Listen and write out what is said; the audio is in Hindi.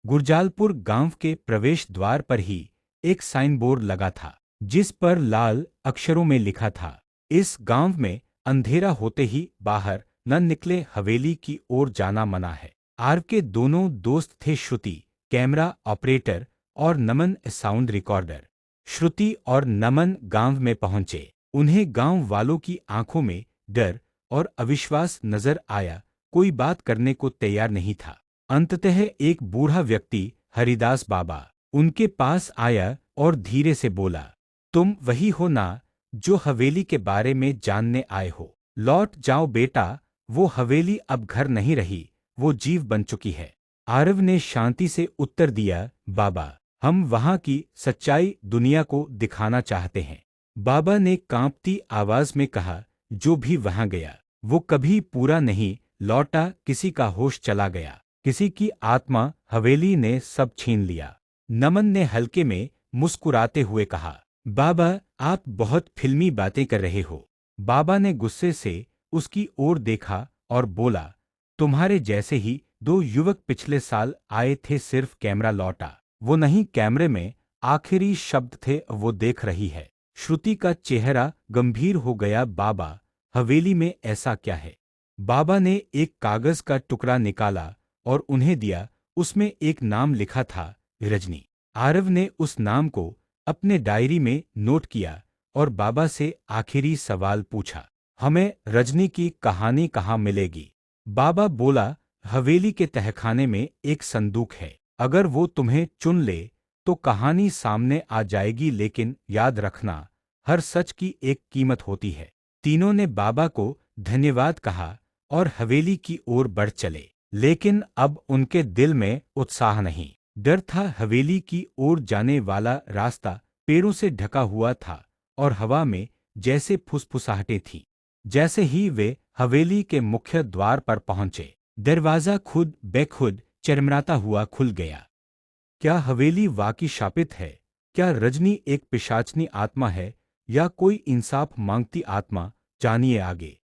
गुरजालपुर गांव के प्रवेश द्वार पर ही एक साइन बोर्ड लगा था, जिस पर लाल अक्षरों में लिखा था, इस गांव में अंधेरा होते ही बाहर न निकले, हवेली की ओर जाना मना है। आरव के दोनों दोस्त थे, श्रुति कैमरा ऑपरेटर और नमन साउंड रिकॉर्डर। श्रुति और नमन गांव में पहुंचे। उन्हें गांव वालों की आंखों में डर और अविश्वास नजर आया, कोई बात करने को तैयार नहीं था। अंततः एक बूढ़ा व्यक्ति, हरिदास बाबा, उनके पास आया और धीरे से बोला, तुम वही हो ना जो हवेली के बारे में जानने आए हो? लौट जाओ बेटा, वो हवेली अब घर नहीं रही, वो जीव बन चुकी है। आरव ने शांति से उत्तर दिया, बाबा, हम वहां की सच्चाई दुनिया को दिखाना चाहते हैं। बाबा ने कांपती आवाज में कहा, जो भी वहां गया वो कभी पूरा नहीं लौटा, किसी का होश चला गया, किसी की आत्मा, हवेली ने सब छीन लिया। नमन ने हल्के में मुस्कुराते हुए कहा, बाबा आप बहुत फिल्मी बातें कर रहे हो। बाबा ने गुस्से से उसकी ओर देखा और बोला, तुम्हारे जैसे ही दो युवक पिछले साल आए थे, सिर्फ कैमरा लौटा, वो नहीं, कैमरे में आखिरी शब्द थे, वो देख रही है। श्रुति का चेहरा गंभीर हो गया, बाबा हवेली में ऐसा क्या है? बाबा ने एक कागज का टुकड़ा निकाला और उन्हें दिया, उसमें एक नाम लिखा था, रजनी। आरव ने उस नाम को अपने डायरी में नोट किया और बाबा से आखिरी सवाल पूछा, हमें रजनी की कहानी कहाँ मिलेगी? बाबा बोला, हवेली के तहखाने में एक संदूक है, अगर वो तुम्हें चुन ले तो कहानी सामने आ जाएगी, लेकिन याद रखना, हर सच की एक कीमत होती है। तीनों ने बाबा को धन्यवाद कहा और हवेली की ओर बढ़ चले, लेकिन अब उनके दिल में उत्साह नहीं, डर था। हवेली की ओर जाने वाला रास्ता पेड़ों से ढका हुआ था और हवा में जैसे फुसफुसाहटें थीं। जैसे ही वे हवेली के मुख्य द्वार पर पहुंचे, दरवाजा खुद बेखुद चरमराता हुआ खुल गया। क्या हवेली वाकई शापित है? क्या रजनी एक पिशाचनी आत्मा है या कोई इंसाफ मांगती आत्मा? जानिए आगे।